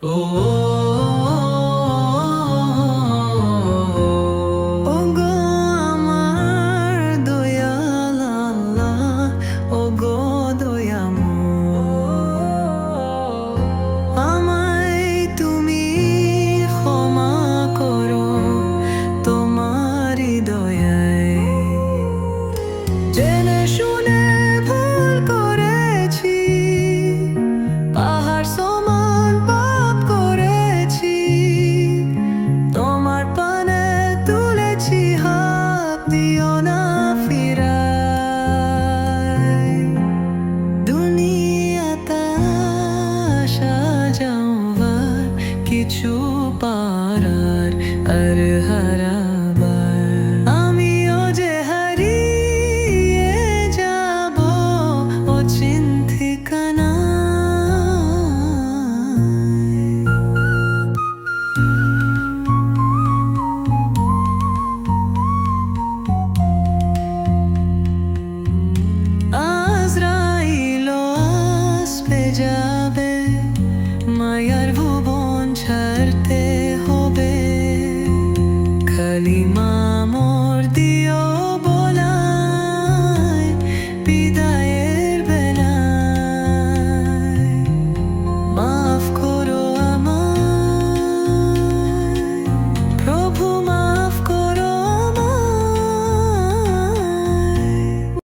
ও ওগো আমার দয়াল আল্লাহ, ওগো দয়াময়, আমায় তুমি ক্ষমা করো তোমারই দয়ায়। জেনে শুনে ভুল করেছি, পাহাড় সমান পাপ করেছি, তোমার পানে তুলেছি হাত, দিও না ফিরায়। দুনিয়াতে আসা যাওয়ার, কিছু পারার আর হারাবার, আমিও যে হারিয়ে যাব অচিন্থিকানায়। আজরাইল আসবে যাবে, মায়ার ভুবন ছাড়তে হবে, কালিমা